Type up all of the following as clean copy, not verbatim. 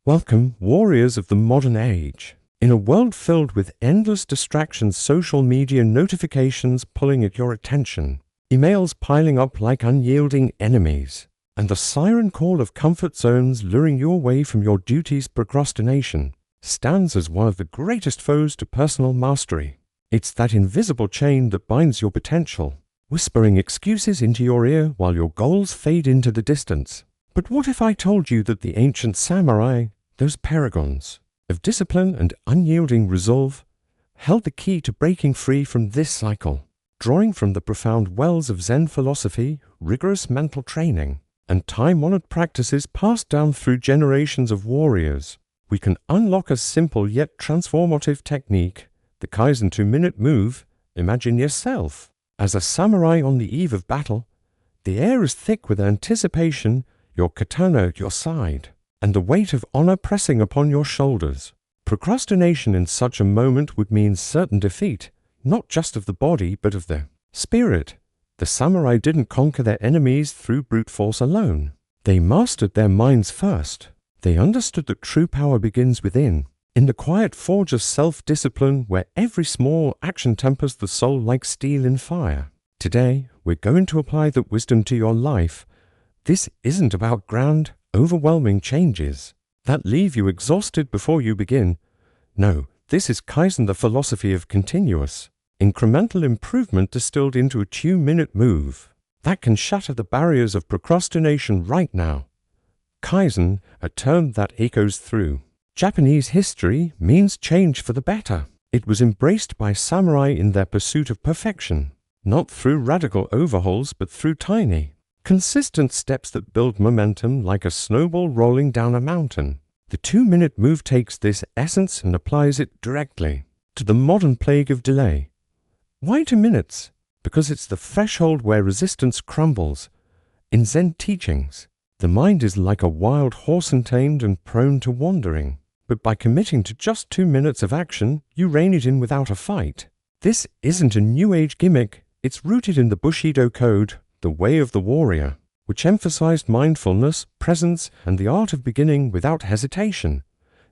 Welcome, warriors of the modern age. In a world filled with endless distractions, social media notifications pulling at your attention, emails piling up like unyielding enemies, and the siren call of comfort zones luring you away from your duties, procrastination stands as one of the greatest foes to personal mastery. It's that invisible chain that binds your potential, whispering excuses into your ear while your goals fade into the distance. But what if I told you that the ancient samurai, those paragons of discipline and unyielding resolve, held the key to breaking free from this cycle? Drawing from the profound wells of Zen philosophy, rigorous mental training, and time-honored practices passed down through generations of warriors, we can unlock a simple yet transformative technique, the Kaizen Two-Minute Move. Imagine yourself as a samurai on the eve of battle. The air is thick with anticipation, your katana at your side, and the weight of honor pressing upon your shoulders. Procrastination in such a moment would mean certain defeat, not just of the body but of the spirit. The samurai didn't conquer their enemies through brute force alone. They mastered their minds first. They understood that true power begins within, in the quiet forge of self-discipline where every small action tempers the soul like steel in fire. Today, we're going to apply that wisdom to your life. This isn't about grand, overwhelming changes that leave you exhausted before you begin. No, this is Kaizen, the philosophy of continuous, incremental improvement distilled into a 2-minute move that can shatter the barriers of procrastination right now. Kaizen, a term that echoes through Japanese history, means change for the better. It was embraced by samurai in their pursuit of perfection, not through radical overhauls but through tiny, consistent steps that build momentum like a snowball rolling down a mountain. The 2-minute move takes this essence and applies it directly to the modern plague of delay. Why 2 minutes? Because it's the threshold where resistance crumbles. In Zen teachings, the mind is like a wild horse, untamed and prone to wandering. But by committing to just 2 minutes of action, you rein it in without a fight. This isn't a New Age gimmick. It's rooted in the Bushido code, the way of the warrior, which emphasized mindfulness, presence, and the art of beginning without hesitation.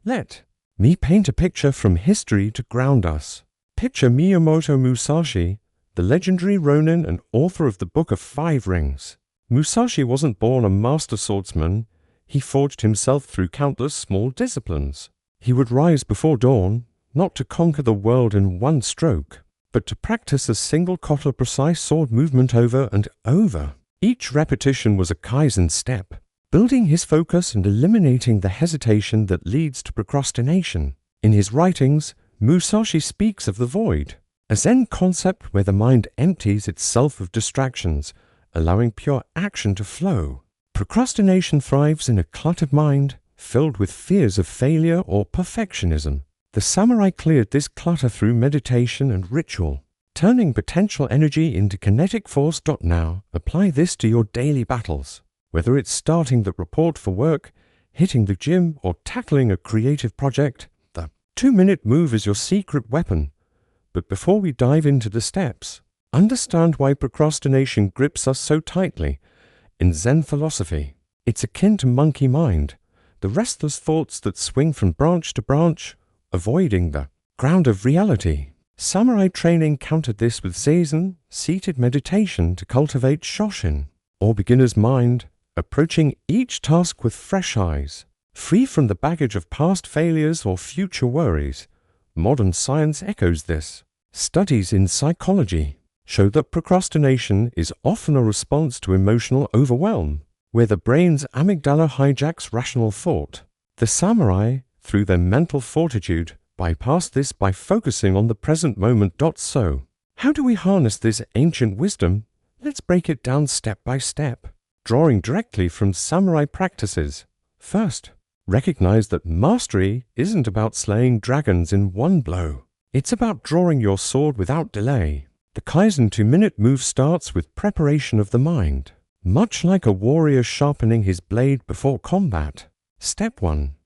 Let me paint a picture from history to ground us. Picture Miyamoto Musashi, the legendary Ronin and author of the Book of Five Rings. Musashi wasn't born a master swordsman. He forged himself through countless small disciplines. He would rise before dawn, not to conquer the world in one stroke, but to practice a single kata-precise sword movement over and over. Each repetition was a Kaizen step, building his focus and eliminating the hesitation that leads to procrastination. In his writings, Musashi speaks of the void, a Zen concept where the mind empties itself of distractions, allowing pure action to flow. Procrastination thrives in a cluttered mind, filled with fears of failure or perfectionism. The samurai cleared this clutter through meditation and ritual, turning potential energy into kinetic force. Now, apply this to your daily battles. Whether it's starting the report for work, hitting the gym, or tackling a creative project, the 2-minute move is your secret weapon. But before we dive into the steps, understand why procrastination grips us so tightly. In Zen philosophy, it's akin to monkey mind, the restless thoughts that swing from branch to branch, avoiding the ground of reality. Samurai training countered this with zazen, seated meditation to cultivate shoshin, or beginner's mind, approaching each task with fresh eyes, free from the baggage of past failures or future worries. Modern science echoes this. Studies in psychology show that procrastination is often a response to emotional overwhelm, where the brain's amygdala hijacks rational thought. The samurai, through their mental fortitude, bypass this by focusing on the present moment. So, how do we harness this ancient wisdom? Let's break it down step by step, drawing directly from samurai practices. First, recognize that mastery isn't about slaying dragons in one blow. It's about drawing your sword without delay. The Kaizen 2-minute move starts with preparation of the mind, much like a warrior sharpening his blade before combat. Step 1.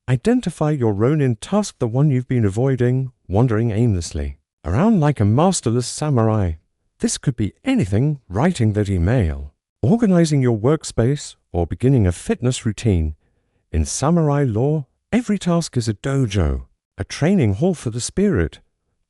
Identify your Ronin task, the one you've been avoiding, wandering aimlessly around like a masterless samurai. This could be anything: writing that email, organizing your workspace, or beginning a fitness routine. In samurai lore, every task is a dojo, a training hall for the spirit.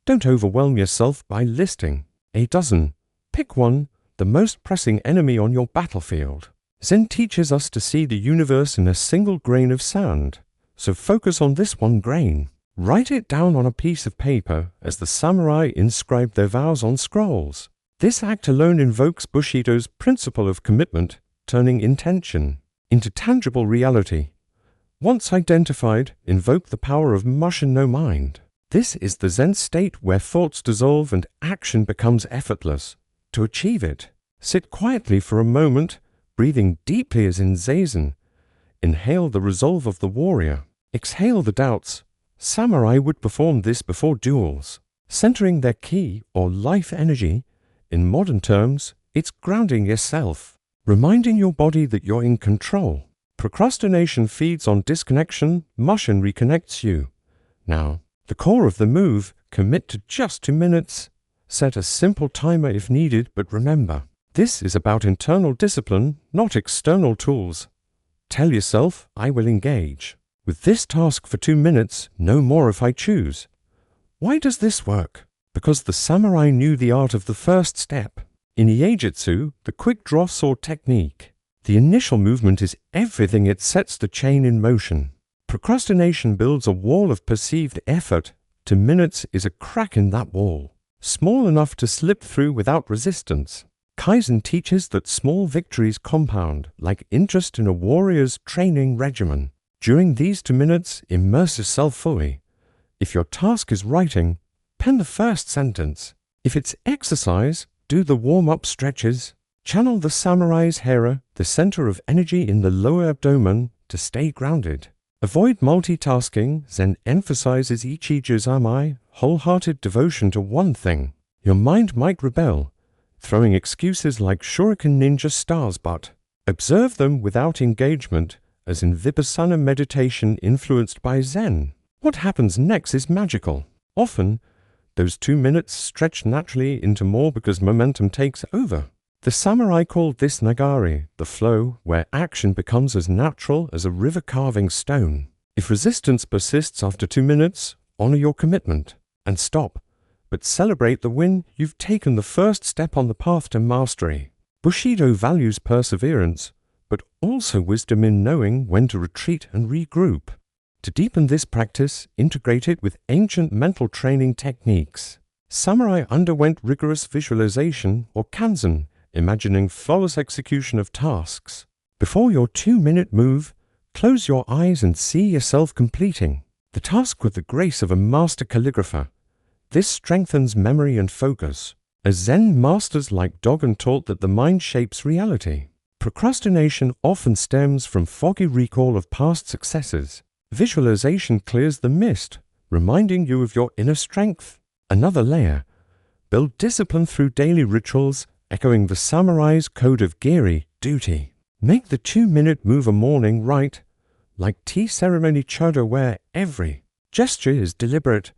Don't overwhelm yourself by listing a dozen. Pick one, the most pressing enemy on your battlefield. Zen teaches us to see the universe in a single grain of sand. So focus on this one grain. Write it down on a piece of paper as the samurai inscribed their vows on scrolls. This act alone invokes Bushido's principle of commitment, turning intention into tangible reality. Once identified, invoke the power of mushin no mind. This is the Zen state where thoughts dissolve and action becomes effortless. To achieve it, sit quietly for a moment, breathing deeply as in Zazen. Inhale the resolve of the warrior. Exhale the doubts. Samurai would perform this before duels, centering their ki or life energy. In modern terms, it's grounding yourself, reminding your body that you're in control. Procrastination feeds on disconnection, mushin reconnects you. Now, the core of the move, commit to just 2 minutes. Set a simple timer if needed, but remember, this is about internal discipline, not external tools. Tell yourself, I will engage with this task for 2 minutes, no more if I choose. Why does this work? Because the samurai knew the art of the first step. In Ieijutsu, the quick draw sword technique, the initial movement is everything. It sets the chain in motion. Procrastination builds a wall of perceived effort. 2 minutes is a crack in that wall, small enough to slip through without resistance. Kaizen teaches that small victories compound, like interest in a warrior's training regimen. During these 2 minutes, immerse yourself fully. If your task is writing, pen the first sentence. If it's exercise, do the warm-up stretches. Channel the samurai's hera, the center of energy in the lower abdomen, to stay grounded. Avoid multitasking. Zen emphasizes ichijuzamai, wholehearted devotion to one thing. Your mind might rebel, throwing excuses like shuriken ninja stars, but observe them without engagement, as in Vipassana meditation influenced by Zen. What happens next is magical. Often, those 2 minutes stretch naturally into more because momentum takes over. The samurai called this nagari, the flow, where action becomes as natural as a river carving stone. If resistance persists after 2 minutes, honor your commitment and stop, but celebrate the win. You've taken the first step on the path to mastery. Bushido values perseverance, but also wisdom in knowing when to retreat and regroup. To deepen this practice, integrate it with ancient mental training techniques. Samurai underwent rigorous visualization, or kanzen, imagining flawless execution of tasks. Before your 2-minute move, close your eyes and see yourself completing the task with the grace of a master calligrapher. This strengthens memory and focus, as Zen masters like Dogen taught that the mind shapes reality. Procrastination often stems from foggy recall of past successes. Visualization clears the mist, reminding you of your inner strength. Another layer, build discipline through daily rituals, echoing the samurai's code of giri, duty. Make the 2-minute move a morning rite, like tea ceremony chodo, where every gesture is deliberate.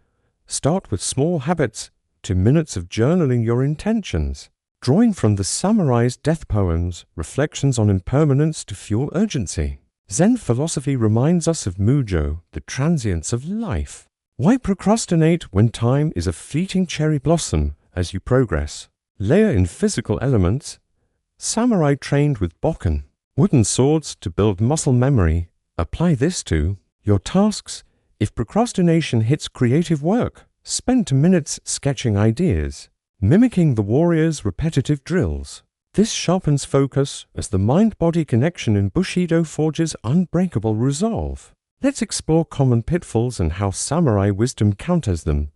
Start with small habits, 2 minutes of journaling your intentions. Drawing from the samurai's death poems, reflections on impermanence to fuel urgency. Zen philosophy reminds us of mujo, the transience of life. Why procrastinate when time is a fleeting cherry blossom as you progress? Layer in physical elements. Samurai trained with bokken, wooden swords to build muscle memory. Apply this to your tasks. If procrastination hits creative work, spend 2 minutes sketching ideas, mimicking the warrior's repetitive drills. This sharpens focus as the mind-body connection in Bushido forges unbreakable resolve. Let's explore common pitfalls and how samurai wisdom counters them.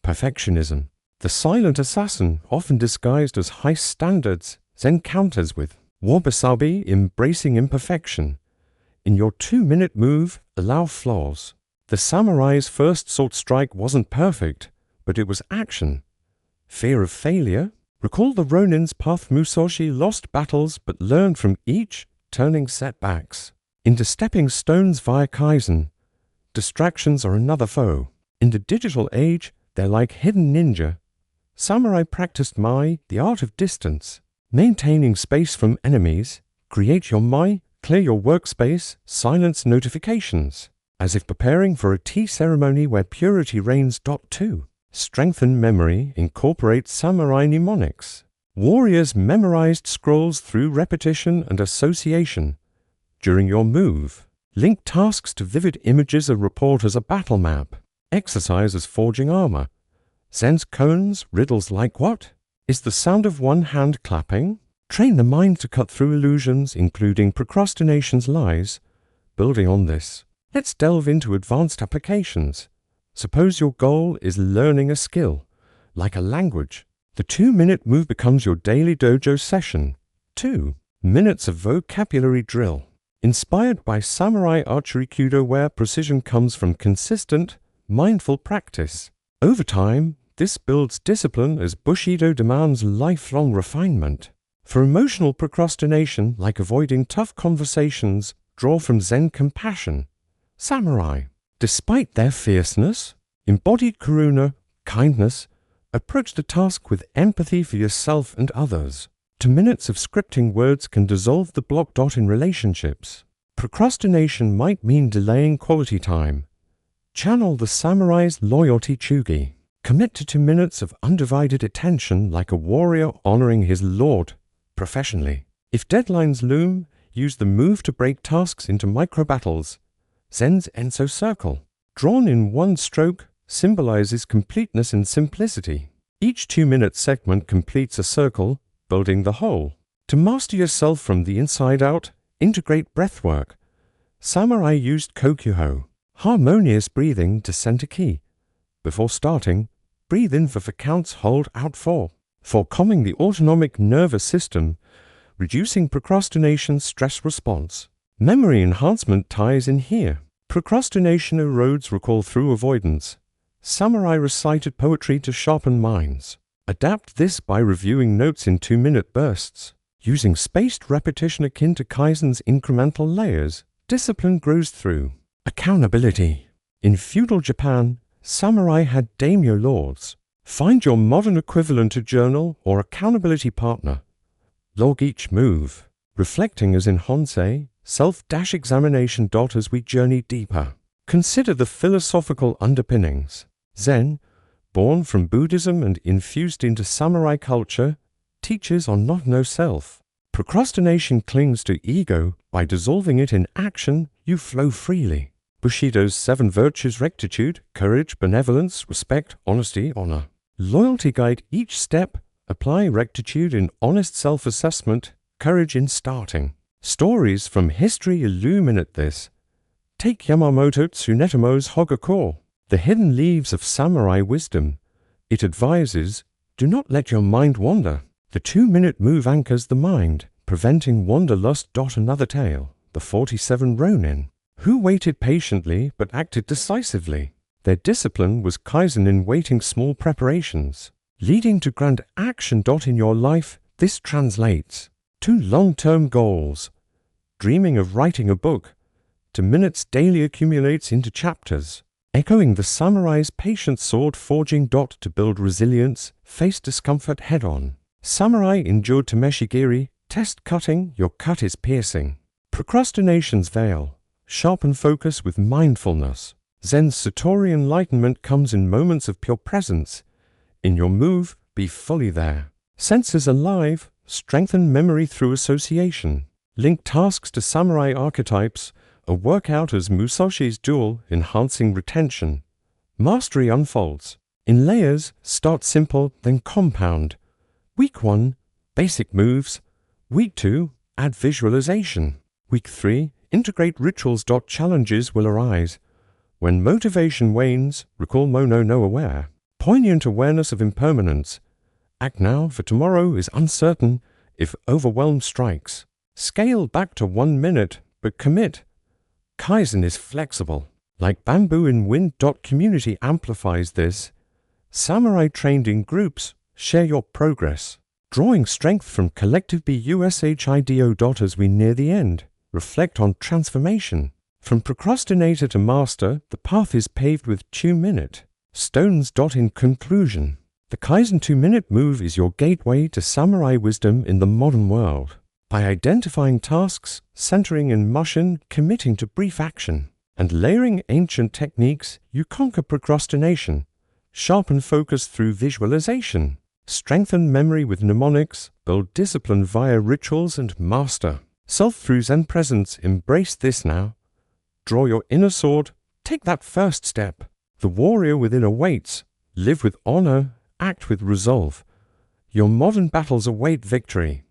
Perfectionism. The silent assassin, often disguised as high standards, Zen counters with wabi-sabi, embracing imperfection. In your 2-minute move, allow flaws. The samurai's first sword strike wasn't perfect, but it was action. Fear of failure. Recall the Ronin's path. Musashi lost battles but learned from each, turning setbacks into stepping stones via Kaizen. Distractions are another foe. In the digital age, they're like hidden ninja. Samurai practiced mai, the art of distance. Maintaining space from enemies. Create your mai, Clear your workspace, silence notifications, as if preparing for a tea ceremony where purity reigns. 2. Strengthen memory, incorporate samurai mnemonics. Warriors memorized scrolls through repetition and association. During your move, link tasks to vivid images of report as a battle map. Exercise as forging armor. Zen's koans, riddles like what? Is the sound of one hand clapping? Train the mind to cut through illusions, including procrastination's lies. Building on this, let's delve into advanced applications. Suppose your goal is learning a skill, like a language. The 2-minute move becomes your daily dojo session. 2 minutes of vocabulary drill. Inspired by samurai archery kudo, where precision comes from consistent, mindful practice. Over time, this builds discipline as Bushido demands lifelong refinement. For emotional procrastination, like avoiding tough conversations, draw from Zen compassion. Samurai, despite their fierceness, embodied karuna, kindness, approach the task with empathy for yourself and others. 2 minutes of scripting words can dissolve the block. In relationships, procrastination might mean delaying quality time. Channel the samurai's loyalty chugi. Commit to 2 minutes of undivided attention, like a warrior honoring his lord. Professionally, if deadlines loom, use the move to break tasks into micro-battles. Zen's Enso circle, drawn in one stroke, symbolizes completeness and simplicity. Each 2-minute segment completes a circle, building the whole. To master yourself from the inside out, integrate breathwork. Samurai used kokyuho, harmonious breathing, to center ki. Before starting, breathe in for 4 counts, hold out 4. For calming the autonomic nervous system, reducing procrastination stress response. Memory enhancement ties in here. Procrastination erodes recall through avoidance. Samurai recited poetry to sharpen minds. Adapt this by reviewing notes in 2-minute bursts. Using spaced repetition akin to Kaizen's incremental layers, discipline grows through. Accountability. In feudal Japan, samurai had daimyo lords. Find your modern equivalent to journal or accountability partner. Log each move, reflecting as in Honsei, self-examination. As we journey deeper, consider the philosophical underpinnings. Zen, born from Buddhism and infused into samurai culture, teaches on not no self. Procrastination clings to ego. By dissolving it in action, you flow freely. Bushido's 7 virtues: rectitude, courage, benevolence, respect, honesty, honor. Loyalty guide each step. Apply rectitude in honest self-assessment, courage in starting. Stories from history illuminate this. Take Yamamoto Tsunetomo's Hogakure, the hidden leaves of samurai wisdom. It advises, do not let your mind wander. The 2-minute move anchors the mind, preventing wanderlust. Another tale, the 47 Ronin, who waited patiently but acted decisively. Their discipline was Kaizen in waiting, small preparations, leading to grand action. In your life, this translates to long-term goals. Dreaming of writing a book, 2 minutes daily accumulates into chapters. Echoing the samurai's patient sword forging. To build resilience, face discomfort head-on. Samurai endured Tameshigiri, test cutting, your cut is piercing. Procrastination's veil, sharpen focus with mindfulness. Zen's Satori enlightenment comes in moments of pure presence. In your move, be fully there. Senses alive, strengthen memory through association. Link tasks to samurai archetypes, a workout as Musashi's duel, enhancing retention. Mastery unfolds. In layers, start simple, then compound. Week 1, basic moves. Week 2, add visualization. Week 3, integrate rituals. Challenges will arise. When motivation wanes, recall Mono no aware. Poignant awareness of impermanence. Act now, for tomorrow is uncertain if overwhelm strikes. Scale back to 1 minute, but commit. Kaizen is flexible, like bamboo in wind. Community amplifies this. Samurai trained in groups, share your progress. Drawing strength from collective BUSHIDO. As we near the end, reflect on transformation. From procrastinator to master, the path is paved with 2-minute stones. In conclusion, the Kaizen 2-minute move is your gateway to samurai wisdom in the modern world. By identifying tasks, centering in motion, committing to brief action, and layering ancient techniques, you conquer procrastination, sharpen focus through visualization, strengthen memory with mnemonics, build discipline via rituals, and master self through Zen presence. Embrace this now. Draw your inner sword, take that first step. The warrior within awaits. Live with honor, act with resolve. Your modern battles await victory.